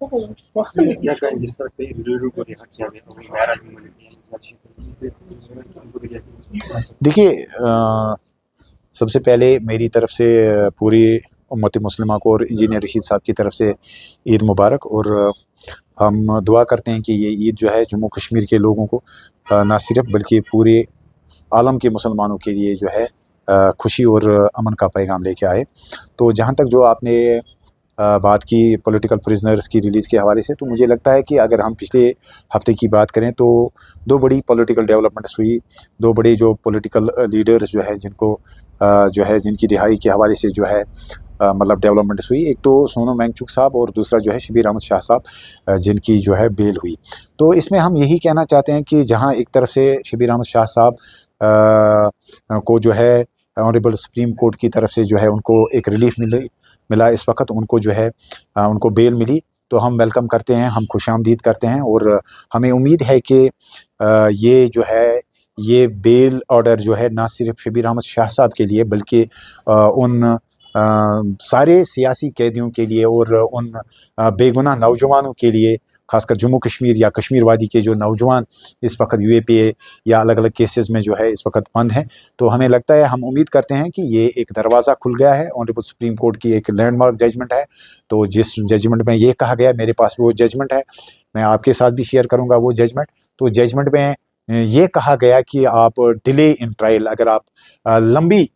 क्या कहें, जिस तरह कई वीडियो को रिहा किया गया, वही महराज में मिली देखिए, सबसे पहले मेरी तरफ से पूरी उम्मत मुस्लिमा को और इंजीनियर रशीद साहब की तरफ से ईद मुबारक। और हम दुआ करते हैं कि ये ईद जो है जम्मू कश्मीर के लोगों को ना सिर्फ बल्कि पूरे आलम के मुसलमानों के लिए जो है खुशी और अमन का पैगाम लेके आए। तो जहाँ तक जो आपने बात की पॉलिटिकल प्रिजनर्स की रिलीज़ के हवाले से, तो मुझे लगता है कि अगर हम पिछले हफ्ते की बात करें तो दो बड़ी पॉलिटिकल डेवलपमेंट्स हुई। दो बड़े जो पॉलिटिकल लीडर्स जो है जिनको जो है जिनकी रिहाई के हवाले से जो है मतलब डेवलपमेंट्स हुई। एक तो सोनम वांगचुक साहब और दूसरा जो है शबीर अहमद शाह साहब जिनकी जो है बेल हुई। तो इसमें हम यही कहना चाहते हैं कि जहाँ एक तरफ से शबीर अहमद शाह साहब को जो है ऑनरेबल सुप्रीम कोर्ट की तरफ से जो है उनको एक रिलीफ मिला इस वक्त, उनको जो है उनको बेल मिली, तो हम वेलकम करते हैं, हम खुशामदीद करते हैं। और हमें उम्मीद है कि ये जो है ये बेल ऑर्डर जो है ना सिर्फ शबीर अहमद शाह साहब के लिए बल्कि उन सारे सियासी कैदियों के लिए और उन बेगुनाह नौजवानों के लिए, खासकर जम्मू कश्मीर या कश्मीर वादी के जो नौजवान इस वक्त यूएपीए या अलग अलग केसेस में जो है इस वक्त बंद हैं, तो हमें लगता है, हम उम्मीद करते हैं कि ये एक दरवाज़ा खुल गया है। ऑनरेबल सुप्रीम कोर्ट की एक लैंडमार्क जजमेंट है। तो जिस जजमेंट में ये कहा गया, मेरे पास वो जजमेंट है, मैं आपके साथ भी शेयर करूँगा वो जजमेंट। तो जजमेंट में ये कहा गया कि आप डिले इन ट्रायल, अगर आप लंबी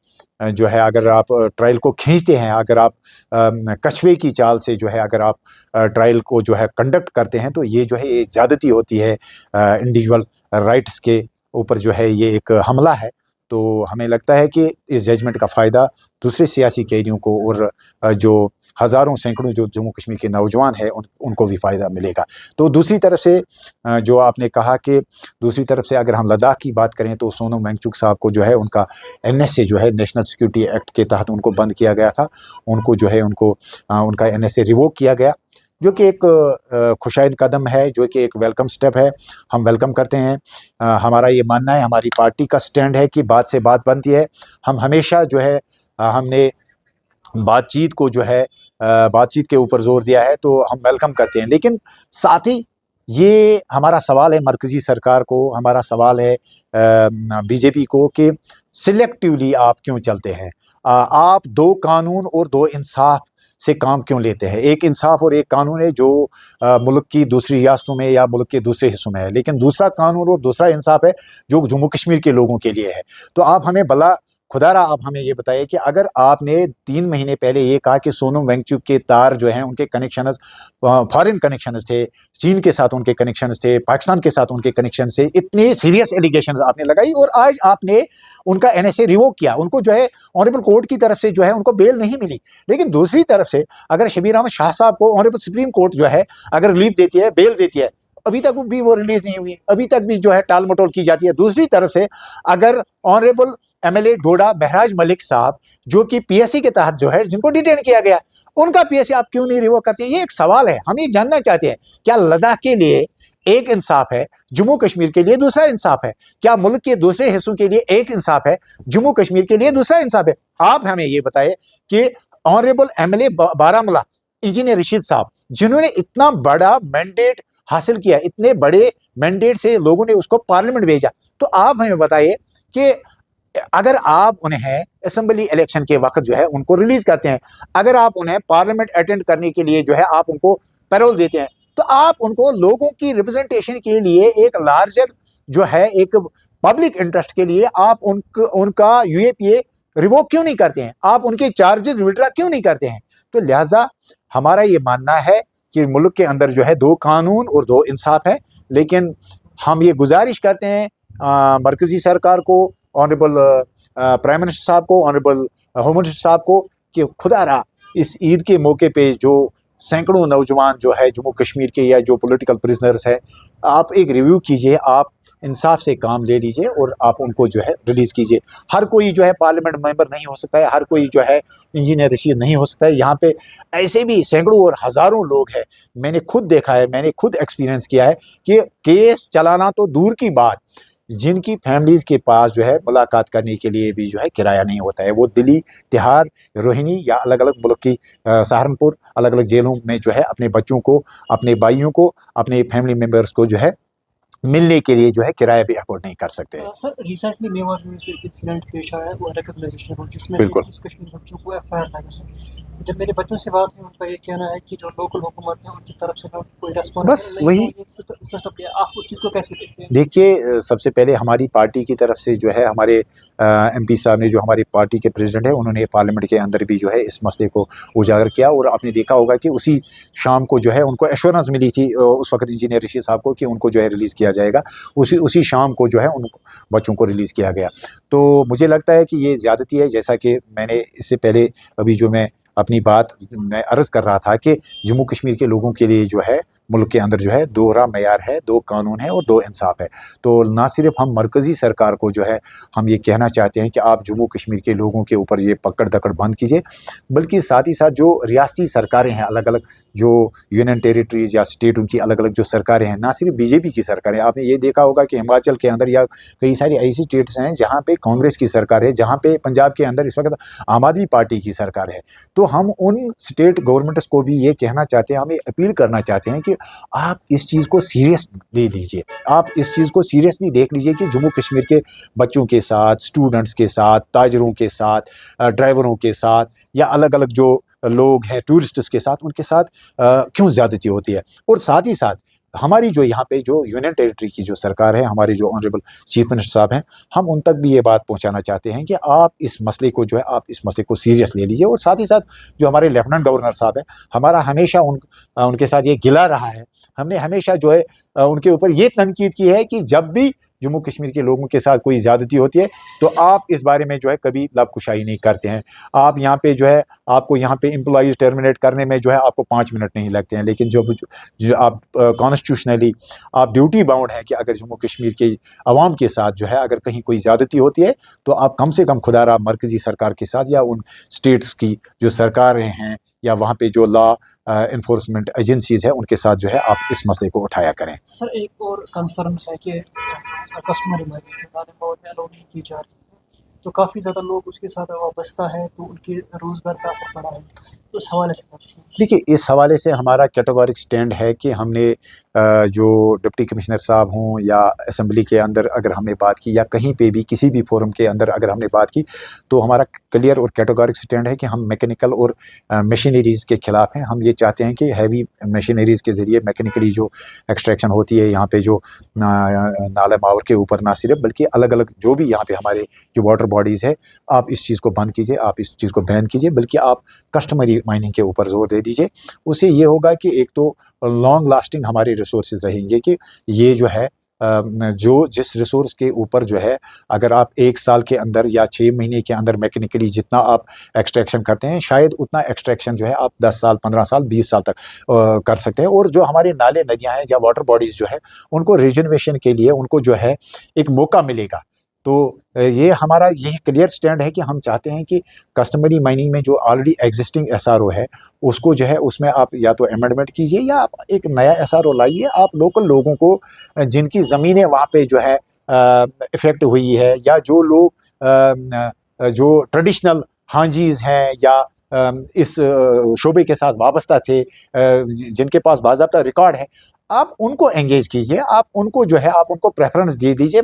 जो है अगर आप ट्रायल को खींचते हैं, अगर आप कछुए की चाल से जो है अगर आप ट्रायल को जो है कंडक्ट करते हैं, तो ये जो है ये ज़्यादती होती है इंडिविजुअल राइट्स के ऊपर, जो है ये एक हमला है। तो हमें लगता है कि इस जजमेंट का फ़ायदा दूसरे सियासी कैदियों को और जो हज़ारों सैकड़ों जो जम्मू कश्मीर के नौजवान हैं उनको भी फ़ायदा मिलेगा। तो दूसरी तरफ से जो आपने कहा कि दूसरी तरफ से अगर हम लद्दाख की बात करें, तो सोनम वांगचुक साहब को जो है उनका एनएसए जो है नेशनल सिक्योरिटी एक्ट के तहत उनको बंद किया गया था। उनको जो है उनका एनएसए रिवोक किया गया, जो कि एक खुशाइद कदम है, जो कि एक वेलकम स्टेप है, हम वेलकम करते हैं। हमारा ये मानना है, हमारी पार्टी का स्टैंड है कि बात से बात बनती है। हम हमेशा जो है हमने बातचीत को जो है बातचीत के ऊपर जोर दिया है, तो हम वेलकम करते हैं। लेकिन साथ ही ये हमारा सवाल है मरकज़ी सरकार को, हमारा सवाल है बीजेपी को कि सिलेक्टिवली आप क्यों चलते हैं? आप दो कानून और दो इंसाफ से काम क्यों लेते हैं? एक इंसाफ और एक कानून है जो मुल्क की दूसरी रियासतों में या मुल्क के दूसरे हिस्सों में है, लेकिन दूसरा कानून और दूसरा इंसाफ है जो जम्मू कश्मीर के लोगों के लिए है। तो आप हमें भला खुदारा आप हमें ये बताइए कि अगर आपने 3 महीने पहले ये कहा कि सोनम वांगचुक के तार जो हैं उनके कनेक्शंस फॉरेन कनेक्शंस थे, चीन के साथ उनके कनेक्शंस थे, पाकिस्तान के साथ उनके कनेक्शंस थे, इतने सीरियस एलिगेशंस आपने लगाई और आज आपने उनका एनएसए रिवोक किया, उनको जो है ऑनरेबल कोर्ट की तरफ से जो है उनको बेल नहीं मिली। लेकिन दूसरी तरफ से अगर शबीर अहमद शाह साहब को ऑनरेबल सुप्रीम कोर्ट जो है अगर रिलीफ देती है, बेल देती है, अभी तक भी वो रिलीज नहीं हुई, अभी तक भी जो है टाल मटोल की जाती है। दूसरी तरफ से अगर ऑनरेबल एमएलए डोडा बहराज मलिक साहब जो कि पीएससी के तहत जो है जिनको डिटेन किया गया, उनका पीएससी आप क्यों नहीं रिवोक करते? ये एक सवाल है, हम ये जानना चाहते हैं। क्या लद्दाख के लिए एक इंसाफ है, जम्मू कश्मीर के लिए दूसरा इंसाफ है? क्या मुल्क के दूसरे हिस्सों के लिए एक इंसाफ है, जम्मू कश्मीर के लिए दूसरा इंसाफ है? आप हमें ये बताएं कि honourable MLA Baramulla engineer Rashid साहब, जिन्होंने इतना बड़ा मैंडेट हासिल किया, इतने बड़े मैंडेट से लोगों ने उसको पार्लियामेंट भेजा, तो आप हमें बताइए कि अगर आप उन्हें असेंबली इलेक्शन के वक्त जो है उनको रिलीज करते हैं, अगर आप उन्हें पार्लियामेंट अटेंड करने के लिए जो है आप उनको पैरोल देते हैं, तो आप उनको लोगों की रिप्रेजेंटेशन के लिए एक लार्जर जो है एक पब्लिक इंटरेस्ट के लिए आप उनका यूएपीए रिवोक क्यों नहीं करते हैं? आप उनके चार्जेस विड्रा क्यों नहीं करते हैं? तो लिहाजा हमारा ये मानना है कि मुल्क के अंदर जो है दो कानून और दो इंसाफ है, लेकिन हम ये गुजारिश करते हैं मरकजी सरकार को, ऑनरेबल प्राइम मिनिस्टर साहब को, ऑनरेबल होम मिनिस्टर साहब को, कि खुदारा इस ईद के मौके पे जो सैकड़ों नौजवान जो है जम्मू कश्मीर के या जो पॉलिटिकल प्रिजनर्स है, आप एक रिव्यू कीजिए, आप इंसाफ से काम ले लीजिए और आप उनको जो है रिलीज़ कीजिए। हर कोई जो है पार्लियामेंट मेंबर नहीं हो सकता है, हर कोई जो है इंजीनियर रशीद नहीं हो सकता है। यहाँ पे ऐसे भी सैकड़ों और हज़ारों लोग हैं, मैंने खुद देखा है, मैंने खुद एक्सपीरियंस किया है कि केस चलाना तो दूर की बात, जिनकी फैमिलीज़ के पास जो है मुलाकात करने के लिए भी जो है किराया नहीं होता है। वो दिल्ली, तिहाड़, रोहिणी या अलग-अलग मुल्क की सहारनपुर अलग-अलग जेलों में जो है अपने बच्चों को, अपने भाइयों को, अपने फैमिली मेंबर्स को जो है मिलने के लिए जो है किराया भी अफोर्ड नहीं कर सकते हैं। सर रिसेंटली मेवाड़ में जो इंसिडेंट पेश आया है वो रिकॉग्नाइजेशन हो जिसमें बिल्कुल। 21 कश्मीरी बच्चों को एफआईआर लगा है। जब मेरे बच्चों से बात हुई उनका ये कहना है कि जो लोकल हुकूमत है उनकी तरफ से कोई रिस्पॉन्स बस वही सिस्टम किया। आप उस चीज़ को कैसे देखते हैं? देखिए, सबसे पहले हमारी पार्टी की तरफ से जो है हमारे एमपी साहब ने, जो हमारी पार्टी के प्रेसिडेंट है, उन्होंने पार्लियामेंट के अंदर भी जो है इस मसले को उजागर किया और आपने देखा होगा कि उसी शाम को जो है उनको एश्योरेंस मिली थी उस वक्त इंजीनियर रशीद साहब को कि उनको जो है रिलीज़ किया जाएगा। उसी शाम को जो है उन बच्चों को रिलीज़ किया गया। तो मुझे लगता है कि ये ज़्यादती है, जैसा कि मैंने इससे पहले अभी जो मैं अपनी बात मैं अर्ज़ कर रहा था कि जम्मू कश्मीर के लोगों के लिए जो है मुल्क के अंदर जो है दोहरा मयार है, दो कानून है और दो इंसाफ है। तो ना सिर्फ हम मरकज़ी सरकार को जो है हम ये कहना चाहते हैं कि आप जम्मू कश्मीर के लोगों के ऊपर ये पकड़ दकड़ बंद कीजिए, बल्कि साथ ही साथ जो रियासती सरकारें हैं, अलग अलग जो यूनियन टेरिटरीज़ या स्टेटों की अलग अलग जो सरकारें हैं, ना सिर्फ बीजेपी की सरकारें, आपने ये देखा होगा कि हिमाचल के अंदर या कई सारी ऐसी स्टेट्स हैं जहाँ पे कांग्रेस की सरकार है, जहाँ पे पंजाब के अंदर इस वक्त आम आदमी पार्टी की सरकार है। तो हम उन स्टेट गवर्नमेंट्स को भी ये कहना चाहते हैं, हमें अपील करना चाहते हैं कि आप इस चीज़ को सीरियस ले लीजिए, आप इस चीज़ को सीरियसली देख लीजिए कि जम्मू कश्मीर के बच्चों के साथ, स्टूडेंट्स के साथ, ताजरों के साथ, ड्राइवरों के साथ या अलग अलग जो लोग हैं टूरिस्ट्स के साथ, उनके साथ क्यों ज़्यादती होती है। और साथ ही साथ हमारी जो यहाँ पे जो यूनियन टेरिटरी की जो सरकार है, हमारे जो ऑनरेबल चीफ मिनिस्टर साहब हैं, हम उन तक भी ये बात पहुँचाना चाहते हैं कि आप इस मसले को जो है आप इस मसले को सीरियस ले लीजिए। और साथ ही साथ जो हमारे लेफ्टिनेंट गवर्नर साहब हैं, हमारा हमेशा उनके साथ ये गिला रहा है, हमने हमेशा जो है उनके ऊपर ये तनकीद की है कि जब भी जम्मू कश्मीर के लोगों के साथ कोई ज़्यादती होती है तो आप इस बारे में जो है कभी लबकुशाई नहीं करते हैं। आप यहाँ पे जो है आपको यहाँ पे एम्प्लॉइज़ टर्मिनेट करने में जो है आपको 5 मिनट नहीं लगते हैं, लेकिन जो आप कॉन्स्टिट्यूशनली आप ड्यूटी बाउंड हैं कि अगर जम्मू कश्मीर के अवाम के साथ जो है अगर कहीं कोई ज़्यादती होती है तो आप कम से कम खुदारा मरकज़ी सरकार के साथ या उन स्टेट्स की जो सरकारें हैं या वहाँ पे जो लॉ इन्फोर्समेंट एजेंसीज़ है उनके साथ जो है आप इस मसले को उठाया करें। सर एक और कंसर्न है कि कस्टमरी माइनिंग के बारे में अलाउ नहीं की जा रही है, तो काफ़ी ज़्यादा लोग उसके साथ वाबस्ता है, तो उनके रोज़गार पर असर पड़ा है। तो इस हवाले से देखिए, इस हवाले से हमारा कैटेगोरिक स्टैंड है कि हमने जो डिप्टी कमिश्नर साहब हों या असेंबली के अंदर अगर हमने बात की या कहीं पे भी किसी भी फोरम के अंदर अगर हमने बात की, तो हमारा क्लियर और कैटेगोरिक स्टैंड है कि हम मैकेनिकल और मशीनरीज़ के ख़िलाफ़ हैं। हम ये चाहते हैं कि हैवी मशीनरीज़ के ज़रिए मैकेनिकली जो एक्सट्रैक्शन होती है यहाँ पे जो नाला मावर के ऊपर ना सिर्फ बल्कि अलग अलग जो भी यहाँ पे हमारे जो वाटर बॉडीज़ है, आप इस चीज़ को बंद कीजिए, आप इस चीज़ को बैन कीजिए, बल्कि आप कस्टमरी माइनिंग के ऊपर जोर दे दीजिए। उससे ये होगा कि एक तो लॉन्ग लास्टिंग हमारे रिसोर्सेज रहेंगे कि ये जो है जो जिस रिसोर्स के ऊपर जो है अगर आप 1 साल के अंदर या 6 महीने के अंदर मैकेनिकली जितना आप एक्सट्रैक्शन करते हैं, शायद उतना एक्सट्रैक्शन जो है आप 10 साल, 15 साल, 20 साल तक कर सकते हैं। और जो हमारे नाले नदियाँ हैं या वाटर बॉडीज़ जो है उनको रिजर्वेशन के लिए उनको जो है एक मौका मिलेगा। तो ये हमारा यही क्लियर स्टैंड है कि हम चाहते हैं कि कस्टमरी माइनिंग में जो ऑलरेडी एग्जिस्टिंग एसआरओ है उसको जो है उसमें आप या तो अमेंडमेंट कीजिए या आप एक नया एसआरओ लाइए। आप लोकल लोगों को जिनकी ज़मीनें वहाँ पे जो है इफ़ेक्ट हुई है या जो लोग जो ट्रेडिशनल हांजीज़ हैं या इस शोबे के साथ वाबस्ता थे, जिनके पास बाज़ाब्ता रिकॉर्ड है, आप उनको एंगेज कीजिए, आप उनको जो है आप उनको प्रेफरेंस दे दीजिए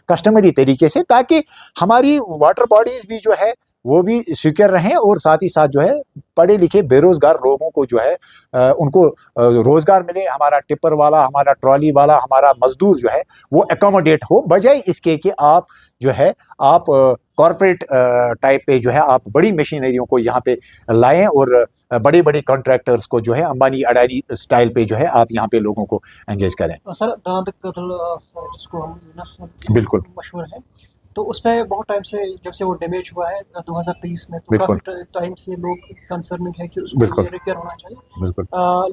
कस्टमरी तरीके से, ताकि हमारी वाटर बॉडीज़ भी जो है वो भी सिक्योर रहें और साथ ही साथ जो है पढ़े लिखे बेरोज़गार लोगों को जो है उनको रोज़गार मिले। हमारा टिप्पर वाला, हमारा ट्रॉली वाला, हमारा मज़दूर जो है वो एकोमोडेट हो, बजाय इसके कि आप जो है आप कॉरपोरेट टाइप पे जो है आप बड़ी मशीनरियों को यहाँ पे लाएं और बड़े बड़े कॉन्ट्रैक्टर्स को जो है अंबानी अडानी स्टाइल पे जो है आप यहाँ पे लोगों को एंगेज करें। सर दांद कत्ल जिसको हम बिल्कुल मशहूर है, तो उसमें बहुत टाइम से जब से वो डैमेज हुआ है 2023 में, तो काफ़ी टाइम से लोग कंसर्निंग है कि उसको रिपेयर होना चाहिए। बिल्कुल।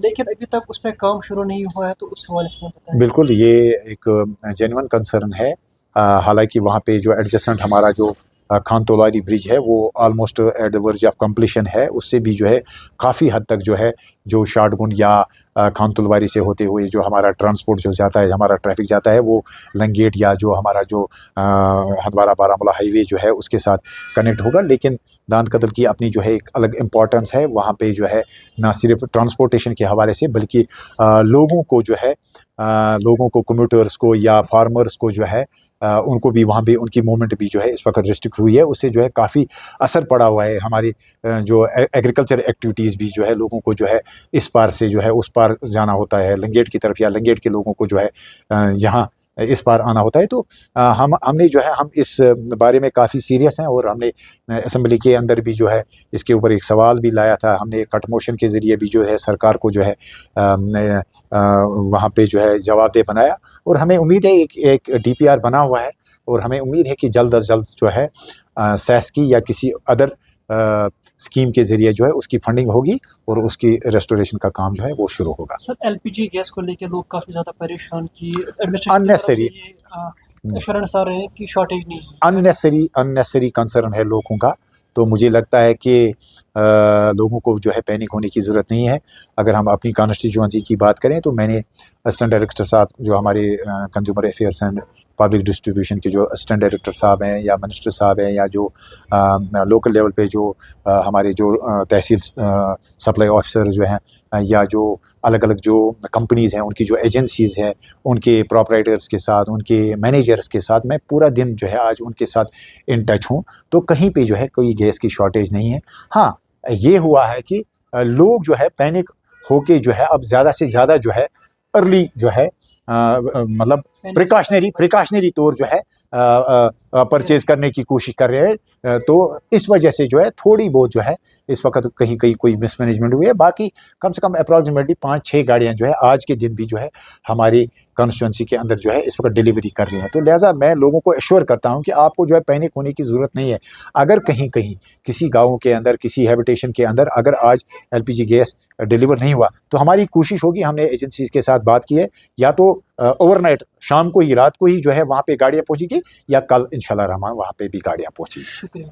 लेकिन अभी तक उस पर काम शुरू नहीं हुआ है, तो उस हवाले से बताएं। बिल्कुल, ये एक जेन्युइन कंसर्न है। हालांकि वहाँ पे जो एडजेसेंट हमारा जो खान तोलारी ब्रिज है वो almost at the verge of completion है, उससे भी जो है काफ़ी हद तक जो है जो शाटगुंड या खानतुलवारी से होते हुए जो हमारा ट्रांसपोर्ट जो जाता है, हमारा ट्रैफिक जाता है, वो लंगेट या जो हमारा जो हंदवारा बारामूला हाईवे जो है उसके साथ कनेक्ट होगा। लेकिन दांत कदल की अपनी जो है एक अलग इम्पोर्टेंस है। वहाँ पे जो है ना सिर्फ ट्रांसपोर्टेशन के हवाले से बल्कि लोगों को जो है लोगों को कम्यूटर्स को या फार्मर्स को जो है उनको भी वहाँ पे उनकी मूवमेंट भी जो है इस वक्त रिस्ट्रिक्ट हुई है। उससे जो है काफ़ी असर पड़ा हुआ है। हमारी जो एग्रीकल्चर एक्टिविटीज़ भी जो है लोगों को जो है इस पार से जो है उस पार जाना होता है लंगेट की तरफ, या लंगेट के लोगों को जो है यहाँ इस पार आना होता है। तो हमने जो है हम इस बारे में काफ़ी सीरियस हैं और हमने असेंबली के अंदर भी जो है इसके ऊपर एक सवाल भी लाया था। हमने कट मोशन के ज़रिए भी जो है सरकार को जो है वहाँ पे जो है जवाबदेह बनाया, और हमें उम्मीद है एक DPR बना हुआ है, और हमें उम्मीद है कि जल्द अज जल्द जो है सेस की या किसी अदर स्कीम के ज़रिए जो है उसकी फंडिंग होगी और उसकी रेस्टोरेशन का काम जो है वो शुरू होगा। सर LPG गैस को लेकर लोग काफ़ी ज़्यादा परेशान की Unnecessary। एश्योरेंस आ रहे हैं कि शॉर्टेज नहीं है। अननेसेसरी कंसर्न है लोगों का। तो मुझे लगता है कि लोगों को जो है पैनिक होने की ज़रूरत नहीं है। अगर हम अपनी कॉन्स्टिट्यूंसी की बात करें तो मैंने असिस्टेंट डायरेक्टर साहब जो हमारे consumer affairs and public distribution के जो असिस्टेंट डायरेक्टर साहब हैं या मिनिस्टर साहब हैं या जो लोकल लेवल पे जो हमारे जो तहसील सप्लाई ऑफिसर जो हैं या जो अलग अलग जो कंपनीज़ हैं उनकी जो एजेंसीज़ हैं उनके प्रोपराइटर्स के साथ, उनके मैनेजर्स के साथ मैं पूरा दिन जो है आज उनके साथ इन टच हूँ। तो कहीं पे जो है कोई गैस की शॉर्टेज नहीं है। हाँ, ये हुआ है कि लोग जो है पैनिक होके जो है अब ज़्यादा से ज़्यादा जो है अर्ली जो है मतलब प्रिकॉशनरी तौर जो है परचेज करने की कोशिश कर रहे हैं। तो इस वजह से जो है थोड़ी बहुत जो है इस वक्त कहीं कहीं कोई मिसमैनेजमेंट हुई है। बाकी कम से कम अप्रॉक्सीमेटली 5-6 गाड़ियां जो है आज के दिन भी जो है हमारी कॉन्स्टिट्यूंसी के अंदर जो है इस वक्त डिलीवरी कर रही हैं। तो लिहाजा मैं लोगों को एश्योर करता हूं कि आपको जो है पैनिक होने की ज़रूरत नहीं है। अगर कहीं कहीं किसी गाँव के अंदर, किसी हैबिटेशन के अंदर अगर आज LPG गैस डिलीवर नहीं हुआ तो हमारी कोशिश होगी, हमने एजेंसीज के साथ बात की है, या तो ओवरनाइट शाम को ही, रात को ही जो है वहाँ पे गाड़ियाँ पहुँचेगी, या कल इंशाल्लाह रहमान वहाँ पे भी गाड़ियाँ पहुँचेगी। शुक्रिया।